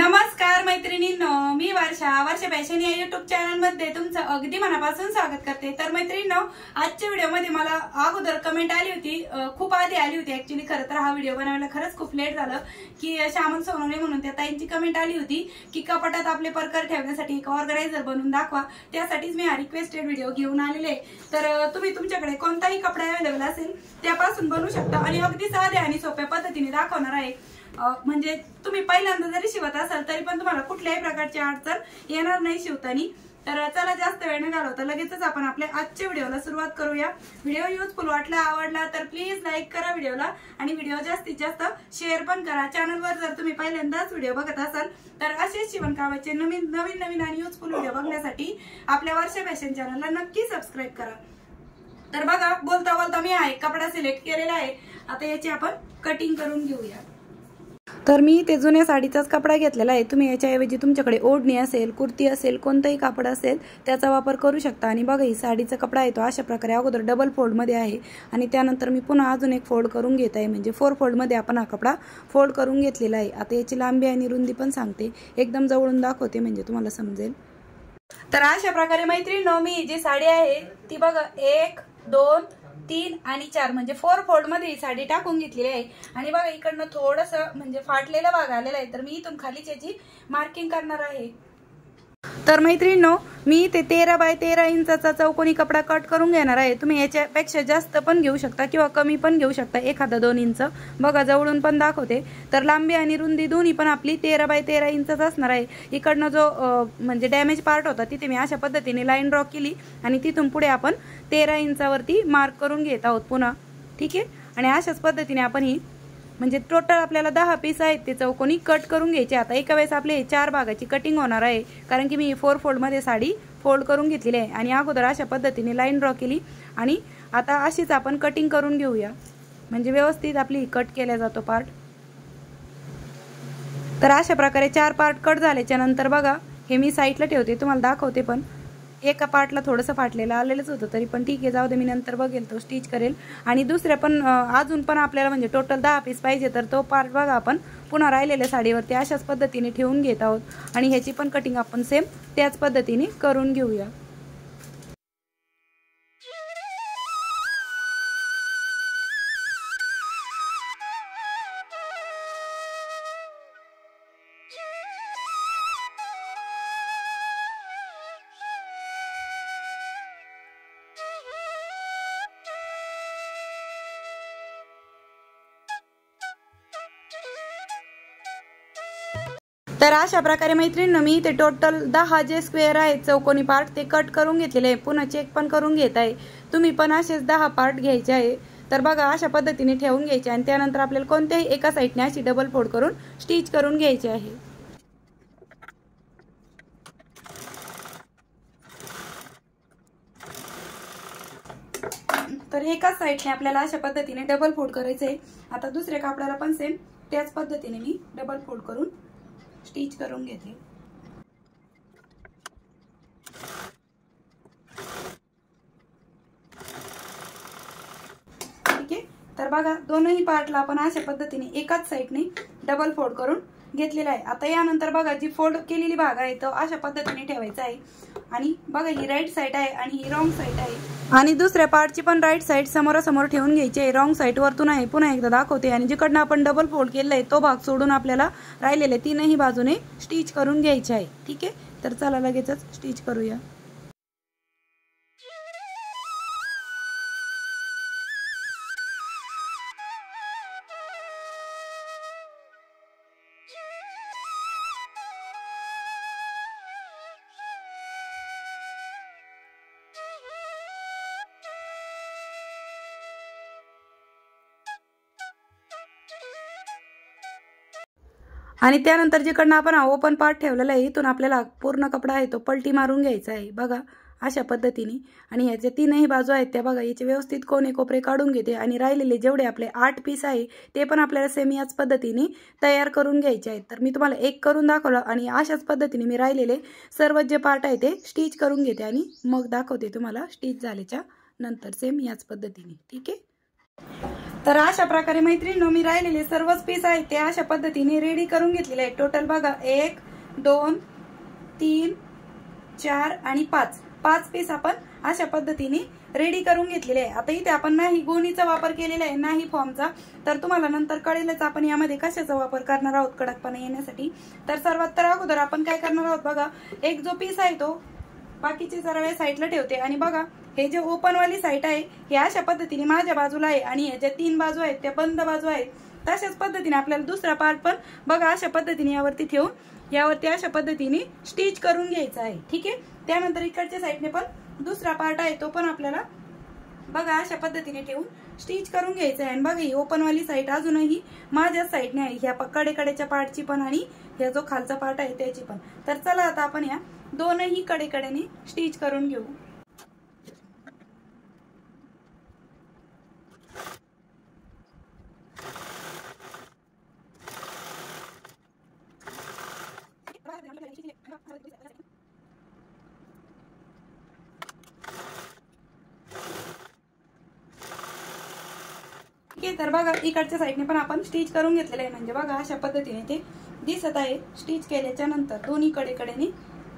नमस्कार मैत्रिणींनो, मी वर्षा फॅशन या युट्यूब चॅनल मध्ये तुमचं अगदी मनापासून स्वागत करते। तर मैत्रिणींनो, आजच्या व्हिडिओ मध्ये मला अगोदर कमेंट आली होती, खूप आधी आली होती ऍक्च्युअली। खरं तर हा व्हिडिओ बनवायला खरंच खूप लेट झालं की श्यामल सोनवणे म्हणून त्या ताईंची कमेंट आली होती की कपाटात आपले परकर ठेवण्यासाठी एक ऑर्गनायझर बनवून दाखवा। त्यासाठीच मी हा रिक्वेस्टेड व्हिडिओ घेऊन आलेले। तर तुम्ही तुमच्याकडे कोणताही कपडा अवेलेबल असेल त्यापासून बनवू शकता आणि अगदी साध्या आणि सोप्या पद्धतीने दाखवणार आहे। म्हणजे तुम्ही पहिल्यांदा जरी शिवत असाल तरी पण तुम्हाला कुठल्याही प्रकारची अडचण येणार नाही शिवताना। तर चला जास्त वेळ न घालवता लगेचच आपण आपल्या आजच्या व्हिडिओला सुरुवात करूया। व्हिडिओ युजफुल वाटला, आवडला तर प्लीज लाईक करा व्हिडिओला आणि व्हिडिओ जास्तीत जास्त शेअर पण करा। चॅनलवर जर तुम्ही पहिल्यांदाच व्हिडिओ बघत असाल तर असेच शिवणकामाचे नवीन आणि युजफुल व्हिडिओ बघण्यासाठी आपल्या वर्षा फॅशन चॅनलला नक्की सबस्क्राइब करा। तर बघा, बोलता बोलता मी हा एक कपडा सिलेक्ट केलेला आहे। आता याची आपण कटिंग करून घेऊया। तर मी ते जुन्या साडीचाच कपडा घेतलेला आहे। तुम्ही याच्याऐवजी तुमच्याकडे ओढणी असेल, कुर्ती असेल, कोणताही कापड असेल त्याचा वापर करू शकता। आणि बघा, ही साडीचा कपडा आहे तो अशा प्रकारे अगोदर डबल फोल्ड मध्ये आहे आणि त्यानंतर मी पुन्हा अजून एक फोल्ड करून घेत आहे, म्हणजे 4 फोल्ड मध्ये आपण हा कपडा फोल्ड करून घेतलेला आहे। आता याची लांबी आणि रुंदी पण सांगते, एकदम जवळून दाखवते म्हणजे तुम्हाला समजेल। तर अशा प्रकारे मैत्रिणींनो, मी जी साडी आहे ती बघा 1, 2, 3 आणि 4 म्हणजे 4 फोल्ड मध्ये ही साडी टाकून घेतलेली आहे। आणि बघा, इकडनं थोडंसं म्हणजे फाटलेला भाग आलेला आहे, तर मी इथून खाली याची मार्किंग करणार आहे। तर मैत्रिणींनो, मी ते 13 बाय 13 इंचाचा चौकोनी कपडा कट करून घेणार आहे। तुम्ही याच्यापेक्षा जास्त पण घेऊ शकता किंवा कमी पण घेऊ शकता, एखादा 2 इंच। बघा, जवळून पण दाखवते। तर लांबी आणि रुंदी दोन्ही पण आपली 13 बाय 13 इंचच असणार आहे। इकडनं जो म्हणजे डॅमेज पार्ट होता तिथे मी अशा पद्धतीने लाईन ड्रॉ केली आणि तिथून पुढे आपण 13 इंचावरती मार्क करून घेत आहोत पुन्हा, ठीक आहे। आणि अशाच पद्धतीने आपण ही म्हणजे टोटल आपल्याला 10 पीस आहेत ते चौकोनी कट करून घ्यायचे। आता एका वेळेस आपले 4 भागाची कटिंग होणार आहे, कारण की मी 4 फोल्ड मध्ये साडी फोल्ड करून घेतलेली आहे आणि अगोदर अशा पद्धतीने लाईन ड्रॉ केली आणि आता अशीच आपण कटिंग करून घेऊया, म्हणजे व्यवस्थित आपली कट केला जातो पार्ट। तर अशा प्रकारे 4 पार्ट कट झाल्याच्या नंतर बघा, हे मी साईडला ठेवते, तुम्हाला दाखवते। पण एका पार्टला थोडंसं फाटलेलं आलेलंच होतं, तरी पण ठीक आहे, जाऊ दे, मी नंतर बघेल, तो स्टिच करेल। आणि दुसऱ्या पण अजून पण आपल्याला म्हणजे टोटल 10 पीस पाहिजे, तर तो पार्ट बघा आपण पुन्हा राहिलेल्या साडीवरती अशाच पद्धतीने ठेवून घेत आहोत आणि ह्याची पण कटिंग आपण सेम त्याच पद्धतीने करून घेऊया। तर अशा प्रकारे मैत्रिणींनो, मी ते टोटल 10 जे स्क्वेअर आहेत चौकोनी पार्ट ते कट करून घेतलेले आहे। पुन्हा चेक पण करून घेत आहे, तुम्ही पण असेच 10 पार्ट घ्यायचे आहे। तर बघा, अशा पद्धतीने ठेवून घ्यायचे आणि त्यानंतर आपल्याला कोणत्याही एका साईडने अशी डबल फोल्ड करून स्टिच करून घ्यायचे आहे। तर एकाच साईडने आपल्याला अशा पद्धतीने डबल फोल्ड करायचे आहे। आता दुसऱ्या कापडाला पण सेम त्याच पद्धतीने मी डबल फोल्ड करून स्टिच करून घेते। ठीक आहे, तर बघा, दोनही पार्टला आपण अशा पद्धतीने एकाच साईडने डबल फोल्ड करून घेतलेला आहे। आता यानंतर बघा, जी फोल्ड केलेली भाग आहे तो अशा पद्धतीने ठेवायचा आहे आणि बघा, ही राईट साईड आहे आणि ही रॉंग साईड आहे आणि दुसऱ्या पार्टची पण राईट साईड समोरासमोर ठेवून घ्यायची आहे। रॉंग साईड वरतून आहे, पुन्हा एकदा दाखवते। आणि जिकडनं आपण डबल फोल्ड केलेला आहे तो भाग सोडून आपल्याला राहिलेले तीनही बाजूने स्टिच करून घ्यायचे आहे, ठीक आहे। तर चला लगेचच स्टिच करूया। आणि त्यानंतर जिकडनं आपण ओपन पार्ट ठेवलेला आहे इथून आपल्याला पूर्ण कपडा आहे तो पलटी मारून घ्यायचा आहे, बघा अशा पद्धतीने। आणि याचे तीनही बाजू आहेत त्या बघा, याचे व्यवस्थित कोणे कोपरे काढून घेते आणि राहिलेले जेवढे आपले 8 पीस आहे ते पण आपल्याला सेम याच पद्धतीने तयार करून घ्यायचे आहेत। तर मी तुम्हाला एक करून दाखवलं आणि अशाच पद्धतीने मी राहिलेले सर्व जे पार्ट आहे ते स्टिच करून घेते आणि मग दाखवते तुम्हाला स्टिच झाल्याच्या नंतर सेम याच पद्धतीने, ठीक आहे। तर अशा प्रकारे मैत्रिणींनो मी राहिलेले सर्वच पीस आहेत ते अशा पद्धतीने रेडी करून घेतलेले आहेत। टोटल बघा 1 2 3 4 आणि 5 पीस आपण अशा पद्धतीने रेडी करून घेतलेले आहे। आता इथे आपण नाही गोणीचा वापर केलेला आहे नाही फॉर्मचा, तर तुम्हाला नंतर कळेलच आपण यामध्ये कशाचा वापर करणार आहोत कडकपणा येण्यासाठी। तर सर्वात तर अगोदर आपण काय करणार आहोत बघा, एक जो पीस आहे तो बाकीचे जरा वेळ साईडला ठेवते आणि बघा हे जे ओपन वाली साईड आहे हे अशा पद्धतीने माझ्या बाजूला आहे आणि हे जे 3 बाजू आहेत त्या बंद बाजू आहेत। तशाच पद्धतीने आपल्याला दुसरा पार्ट पण बघा अशा पद्धतीने यावरती ठेवून यावरती अशा पद्धतीने स्टिच करून घ्यायचा आहे, ठीक आहे। त्यानंतर इकडच्या साईडने पण दुसरा पार्ट आहे तो पण आपल्याला बघा अशा पद्धतीने ठेवून स्टिच करून घ्यायचा आहे। आणि बघा ही ओपन वाली साईड अजूनही माझ्या साईडने आहे, ह्या कडेकडेच्या पार्टची पण आणि ह्या जो खालचा पार्ट आहे त्याची पण। तर चला आता आपण या दोनही कडेकडेने स्टिच करून घेऊ। तर बघा इकडच्या साईडने पण आपण स्टिच करून घेतलेलं आहे, म्हणजे बघा अशा पद्धतीने ते दिसत आहे। स्टिच केल्याच्या नंतर दोन्ही कडेकडेने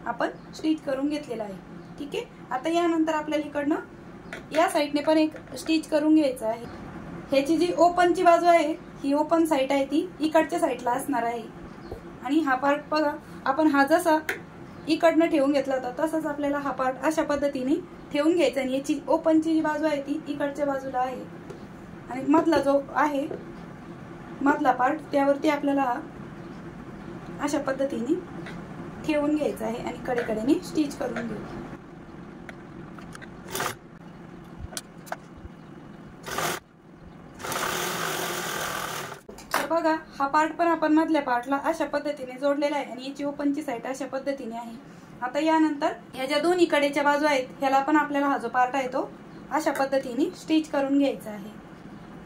आपण स्टिच करून घेतलेलं आहे, ठीक आहे। आता यानंतर आपल्याला इकडनं या साईडने पण एक स्टिच करून घ्यायचं आहे। ह्याची जी ओपनची बाजू आहे ही ओपन साईड आहे ती इकडच्या साईडला असणार आहे आणि हा पार्ट बघा आपण हा जसा इकडनं ठेवून घेतला होता तसंच आपल्याला हा पार्ट अशा पद्धतीने ठेवून घ्यायचा आणि याची ओपनची जी बाजू आहे ती इकडच्या बाजूला आहे आणि मधला जो आहे मधला पार्ट त्यावरती आपल्याला अशा पद्धतीने ठेवून घ्यायचा आहे आणि कडेकडेने स्टिच करून घेऊ। तर बघा हा पार्ट पण आपण मधल्या पार्टला अशा पद्धतीने जोडलेला आहे आणि याची ओपनची साईड अशा पद्धतीने आहे। आता यानंतर ह्या ज्या दोन्ही कडेच्या बाजू आहेत ह्याला पण आपल्याला हा जो पार्ट आहे तो अशा पद्धतीने स्टिच करून घ्यायचा आहे,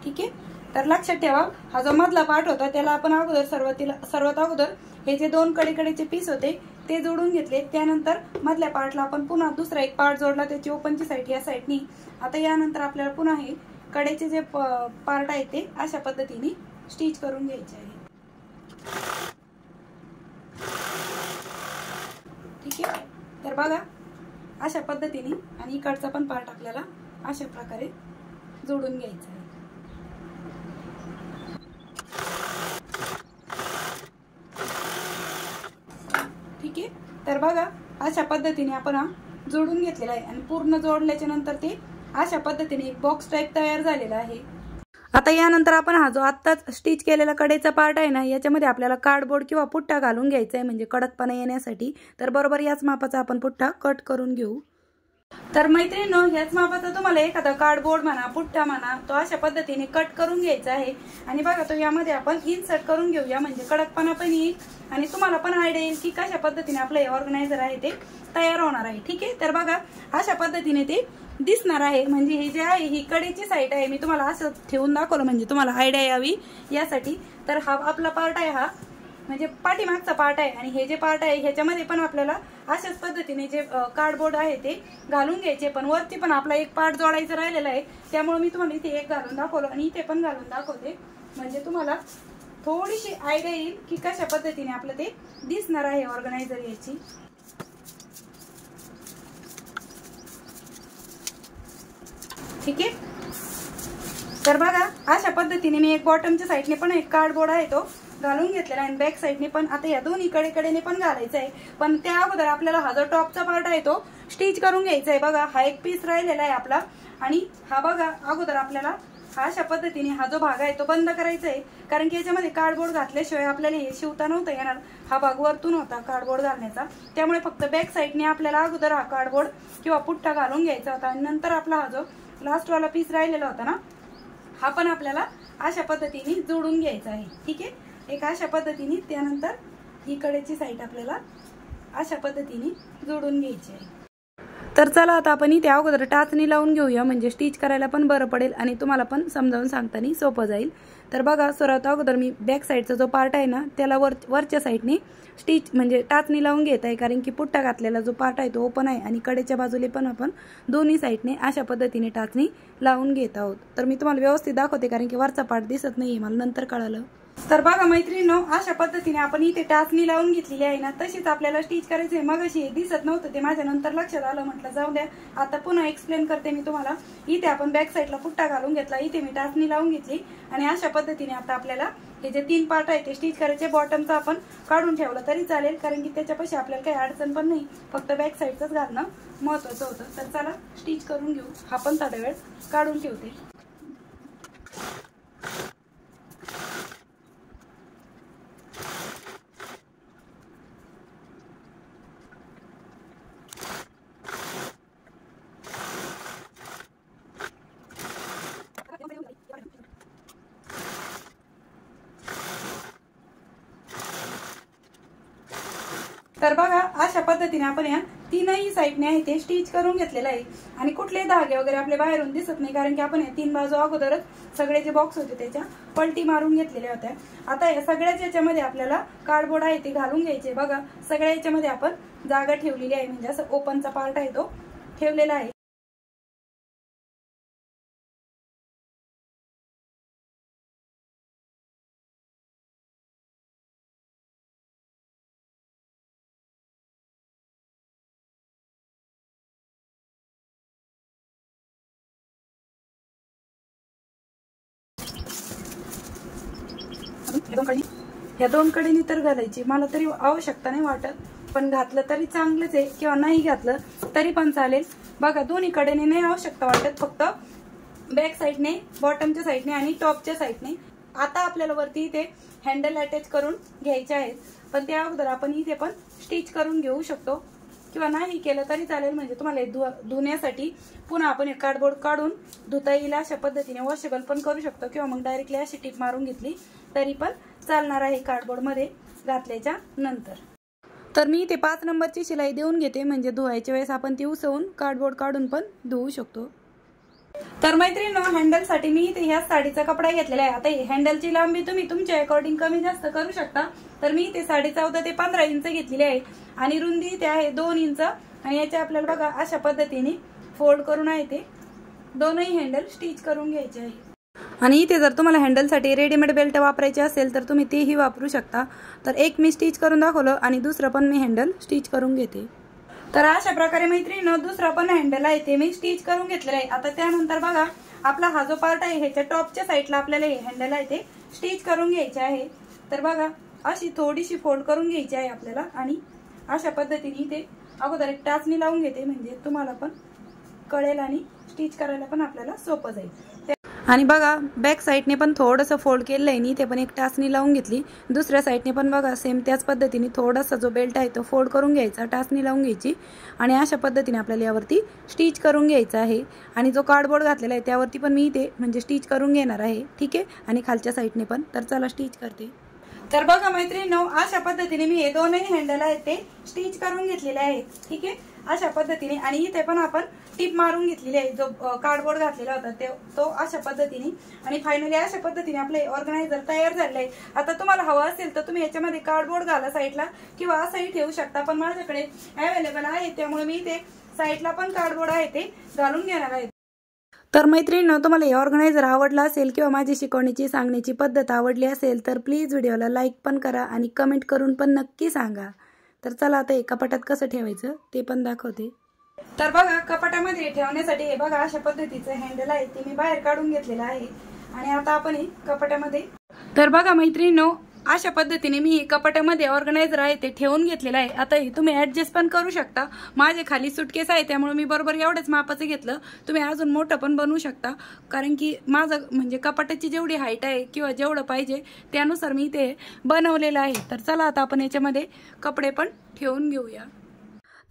ठीक आहे। तर लक्षात ठेवा हा जो मधला पार्ट होता त्याला आपण अगोदर सर्वात अगोदर हे जे 2 कडेकडेचे पीस होते ते जोडून घेतले। त्यानंतर मधल्या पार्टला आपण पुन्हा दुसरा एक पार्ट जोडला त्याची ओपनची साईड या साईडनी। आता यानंतर आपल्याला पुन्हा हे कडेचे जे पार्ट आहे ते अशा पद्धतीने स्टिच करून घ्यायचे आहे, ठीक आहे। तर बघा अशा पद्धतीने आणि इकडचा पण पार्ट आपल्याला अशा प्रकारे जोडून घ्यायचा आहे, ठीक आहे। तर बघा अशा पद्धतीने आपण जोडून घेतलेला आहे आणि पूर्ण जोडल्याच्या नंतर ते अशा पद्धतीने एक बॉक्स टाइप तयार झालेला आहे। आता यानंतर आपण हा जो आत्ताच स्टिच केलेला कडेचा पार्ट आहे ना याच्यामध्ये आपल्याला कार्डबोर्ड किंवा पुट्टा घालून घ्यायचा आहे म्हणजे कडकपणा येण्यासाठी। तर बरोबर याच मापाचा आपण पुट्टा कट करून घेऊ। तर मैत्रिणींनो ह्याच मापाचा तुम्हाला एखादा कार्डबोर्ड म्हणा पुट्टा म्हणा तो अशा पद्धतीने कट करून घ्यायचा आहे आणि बघा तो यामध्ये आपण इन्सर्ट करून घेऊया म्हणजे कडकपणा पण येईल आणि तुम्हाला पण आयडिया येईल की कशा पद्धतीने आपलं हे ऑर्गनायझर आहे ते तयार होणार आहे, ठीक आहे। तर बघा अशा पद्धतीने ते दिसणार आहे म्हणजे हे जे आहे ही कडेची साईड आहे, मी तुम्हाला असं ठेवून दाखवलं म्हणजे तुम्हाला आयडिया यावी यासाठी। तर हा आपला पार्ट आहे हा म्हणजे पाठीमागचा पार्ट आहे आणि हे जे पार्ट आहे ह्याच्यामध्ये पण आपल्याला अशाच पद्धतीने जे कार्डबोर्ड आहे ते घालून घ्यायचे, पण वरती पण आपला एक पार्ट जोडायचा राहिलेला आहे त्यामुळे मी तुम्हाला इथे एक घालून दाखवलं आणि इथे पण घालून दाखवते म्हणजे तुम्हाला थोडीशी आयडिया येईल की कशा पद्धतीने आपलं ते दिसणार आहे ऑर्गनायझर याची, ठीक आहे। तर बघा अशा पद्धतीने मी एक बॉटमच्या साईडने पण एक कार्डबोर्ड आहे तो घालून घेतलेला आहे बॅक साईडने पण। आता या दोन्ही कडेने पण घालायचं आहे, पण त्या अगोदर आपल्याला हा जो टॉपचा पार्ट आहे तो स्टिच करून घ्यायचा आहे। बघा हा एक पीस राहिलेला आहे आपला आणि हा बघा अगोदर आपल्याला अशा पद्धतीने हा जो भाग आहे तो बंद करायचा आहे कारण की याच्यामध्ये कार्डबोर्ड घातल्याशिवाय आपल्याला हे शिवता नव्हतं येणार। हा भाग वरतून होता कार्डबोर्ड घालण्याचा त्यामुळे फक्त बॅक साईडने आपल्याला अगोदर हा कार्डबोर्ड किंवा पुट्टा घालून घ्यायचा होता आणि नंतर आपला हा जो लास्ट वाला पीस राहिलेला होता ना हा पण आपल्याला अशा पद्धतीने जोडून घ्यायचा आहे, ठीक आहे। एक अशा पद्धतीने त्यानंतर ही कडेची साईड आपल्याला अशा पद्धतीने जोडून घ्यायची आहे। तर चला आता आपण इथे अगोदर टाचणी लावून घेऊया, म्हणजे स्टिच करायला पण बरं पडेल आणि तुम्हाला पण समजावून सांगताना सोपं जाईल। तर बघा सर्वात अगोदर मी बॅक साईडचा जो पार्ट आहे ना त्याला वरच्या साईडने स्टिच म्हणजे टाचणी लावून घेत आहे, कारण की पुट्टा घातलेला जो पार्ट आहे तो ओपन आहे आणि कडेच्या बाजूले पण आपण दोन्ही साईडने अशा पद्धतीने टाचणी लावून घेत आहोत। तर मी तुम्हाला व्यवस्थित दाखवते कारण की वरचा पार्ट दिसत नाहीये, मला नंतर कळालं। तर बघा मैत्रिणींनो, अशा पद्धतीने आपण इथे टाचणी लावून घेतलेली आहे ना, तशीच आपल्याला स्टिच करायचे आहे। मगाशी दिसत नव्हतं ते माझ्या नंतर लक्षात आलं, म्हटलं जाऊ द्या आता पुन्हा एक्सप्लेन करते मी तुम्हाला। इथे आपण बॅक साईडला पुट्टा घालून घेतला, इथे मी टाचणी लावून घेतली आणि अशा पद्धतीने आता आपल्याला हे जे 3 पार्ट आहे ते स्टिच करायचे। बॉटमचा आपण काढून ठेवलं तरी चालेल, कारण की त्याच्यापाशी आपल्याला काही अडचण पण नाही, फक्त बॅक साईडचंच घालणं महत्त्वाचं होतं। तर चला स्टिच करून घेऊ, हा पण थोडा वेळ काढून ठेवते। तर बघा अशा पद्धतीने आपण या 3ही साईडने आहे ते स्टिच करून घेतलेलं आहे आणि कुठले धागे वगैरे आपले बाहेरून दिसत नाही, कारण की आपण या 3 बाजू अगोदरच सगळे जे बॉक्स होते त्याच्या पलटी मारून घेतलेल्या होत्या। आता या सगळ्याच याच्यामध्ये आपल्याला कार्डबोर्ड आहे ते घालून घ्यायचे। बघा सगळ्या याच्यामध्ये आपण जागा ठेवलेली आहे, म्हणजे असं ओपनचा पार्ट आहे तो ठेवलेला आहे। या दोन कडेनी तर घालायची, मला तरी आवश्यकता नाही वाटत, पण घातलं तरी चांगलंच आहे किंवा नाही घातलं तरी पण चालेल। बघा दोन्ही कडेने नाही आवश्यकता वाटत, फक्त बॅक साईडने, बॉटमच्या साईडने आणि टॉपच्या साईडने। आता आपल्याला वरती इथे हँडल अटॅच करून घ्यायचे आहेत, पण त्या अगोदर आपण इथे पण स्टिच करून घेऊ शकतो किंवा नाही केलं तरी चालेल, म्हणजे तुम्हाला धुण्यासाठी पुन्हा आपण हे कार्डबोर्ड काढून धुता येईल अशा पद्धतीने वॉशेबल पण करू शकतो, किंवा मग डायरेक्टली अशी टिप मारून घेतली तरी पण चालणार आहे कार्डबोर्ड मध्ये घातल्याच्या नंतर। तर मी इथे 5 नंबरची शिलाई देऊन घेते, म्हणजे धुवायच्या वेळेस आपण ती उसवून कार्डबोर्ड काढून पण धुवू शकतो। तर मैत्रिणींनो, हँडलसाठी मी इथे ह्या साडीचा कपडा घेतलेला आहे। आता ही हँडलची लांबी तुम्ही तुमच्या अकॉर्डिंग कमी जास्त करू शकता। तर मी इथे 14.5 ते 15 इंच घेतलेली आहे आणि रुंदी इथे आहे 2 इंच आणि याचे आपल्याला बघा अशा पद्धतीने फोल्ड करून आहे ते दोनही हँडल स्टिच करून घ्यायचे आहे। आणि इथे जर तुम्हाला हँडलसाठी रेडीमेड बेल्ट वापरायचे असेल तर तुम्ही तेही वापरू शकता। तर एक मी स्टिच करून दाखवलं आणि दुसरं पण मी हँडल स्टिच करून घेते। तर अशा प्रकारे मैत्रिणींनो, दुसरा पण हँडल आहे ते मी स्टिच करून घेतलेलं आहे। आता त्यानंतर बघा आपला हा जो पार्ट आहे ह्याच्या टॉपच्या साईडला आपल्याला हे हँडल आहे ते स्टिच करून घ्यायचे आहे। तर बघा अशी थोडीशी फोल्ड करून घ्यायची आहे आपल्याला आणि अशा पद्धतीने ते अगोदर एक टाचणी लावून घेते, म्हणजे तुम्हाला पण कळेल आणि स्टिच करायला पण आपल्याला सोपं जाईल। आणि बघा बॅक साईडने पण थोडंसं फोल्ड केलंय आणि इथे पण एक टाचणी लावून घेतली। दुसऱ्या साईडने पण बघा सेम त्याच पद्धतीने थोडासा जो बेल्ट आहे तो फोल्ड करून घ्यायचा, टाचणी लावून घ्यायची आणि अशा पद्धतीने आपल्याला यावरती स्टिच करून घ्यायचं आहे। आणि जो कार्डबोर्ड घातलेला आहे त्यावरती पण मी इथे म्हणजे स्टिच करून घेणार आहे, ठीक आहे, आणि खालच्या साईडने पण। तर चला स्टिच करते। तर बघा मैत्रिणींनो, अशा पद्धतीने मी हे दोनही हँडल आहेत ते स्टिच करून घेतलेले आहेत, ठीक आहे, अशा पद्धतीने। आणि इथे पण आपण टिप मारून घेतलेली आहे, जो कार्डबोर्ड घातलेला होता तो अशा पद्धतीने। आणि फायनली अशा पद्धतीने आपले ऑर्गनायझर तयार झाले आहे। आता तुम्हाला हवं असेल तर तुम्ही याच्यामध्ये कार्डबोर्ड घाला साईडला किंवा असंही ठेवू शकता, पण माझ्याकडे अवेलेबल आहे त्यामुळे मी इथे साईडला पण कार्डबोर्ड आहे ते घालून घेणार आहे। तर मैत्रिणींनो, तुम्हाला हे ऑर्गनायझर आवडला असेल किंवा माझी शिकवण्याची सांगण्याची पद्धत आवडली असेल तर प्लीज व्हिडिओला लाईक पण करा आणि कमेंट करून पण नक्की सांगा। तर चला आता हे कपाटात कसं ठेवायचं ते पण दाखवते। तर बघा कपाटामध्ये ठेवण्यासाठी हे बघा अशा पद्धतीचं हँडल आहे ते मी बाहेर काढून घेतलेलं आहे आणि आता आपण हे कपाटामध्ये, तर बघा मैत्रिणींनो, अशा पद्धतीने मी कपाटामध्ये ऑर्गनायझर आहे ते ठेवून घेतलेलं आहे। आता हे तुम्ही ऍडजस्ट पण करू शकता, माझे खाली सुटकेस आहे त्यामुळे मी बरोबर एवढंच मापाचं घेतलं, तुम्ही अजून मोठं पण बनवू शकता, कारण की माझं म्हणजे कपाटाची जेवढी हाईट आहे किंवा जेवढं पाहिजे त्यानुसार मी ते बनवलेलं आहे। तर चला आता आपण याच्यामध्ये कपडे पण ठेवून घेऊया।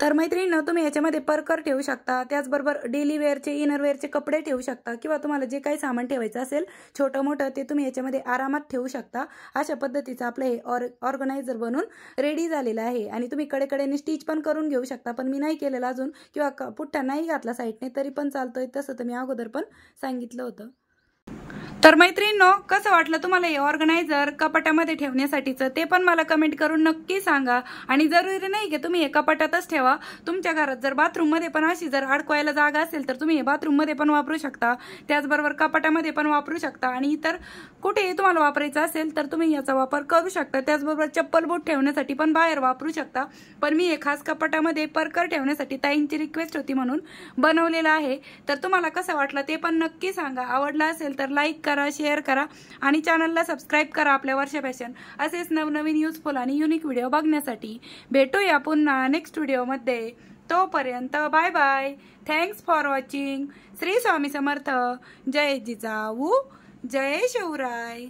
तर मैत्रिणींनो, तुम्ही याच्यामध्ये परकर ठेवू शकता, त्याचबरोबर डेली वेअरचे इनर वेअरचे कपडे ठेवू शकता किंवा तुम्हाला जे काही सामान ठेवायचं असेल छोटं मोठं ते तुम्ही याच्यामध्ये आरामात ठेवू शकता। अशा पद्धतीचं आपलं हे ऑर्गनायझर बनून रेडी झालेलं आहे आणि तुम्ही कडेकडेने स्टिच पण करून घेऊ शकता, पण मी नाही केलेलं अजून किंवा पुठ्ठा नाही घातला साईडने तरी पण चालतोय, तसं तर मी अगोदर पण सांगितलं होतं। तर मैत्रिणींनो, कसं वाटलं तुम्हाला हे ऑर्गनायझर कपाटामध्ये ठेवण्यासाठीचं ते पण मला कमेंट करून नक्की सांगा। आणि जरुरी नाही की तुम्ही हे कपाटातच ठेवा, तुमच्या घरात जर बाथरूममध्ये पण अशी जर अडकवायला जागा असेल तर तुम्ही हे बाथरूममध्ये पण वापरू शकता, त्याचबरोबर कपाटामध्ये पण वापरू शकता आणि इतर कुठेही तुम्हाला वापरायचं असेल तर तुम्ही याचा वापर करू शकता। त्याचबरोबर चप्पल बूट ठेवण्यासाठी पण बाहेर वापरू शकता, पण मी हे खास कपाटामध्ये परकर ठेवण्यासाठी ताईंची रिक्वेस्ट होती म्हणून बनवलेलं आहे। तर तुम्हाला कसं वाटलं ते पण नक्की सांगा। आवडला असेल तर लाईक करा, शेअर करा आणि चॅनलला सबस्क्राइब करा आपल्या वर्षा फॅशन असेच नवनवीन युजफुल आणि युनिक व्हिडिओ बघण्यासाठी। भेटूया पुन्हा नेक्स्ट व्हिडिओमध्ये, तोपर्यंत bye bye. Thanks for watching. Shri Swami Samarth. जय जिजाऊ, जय शिवराय।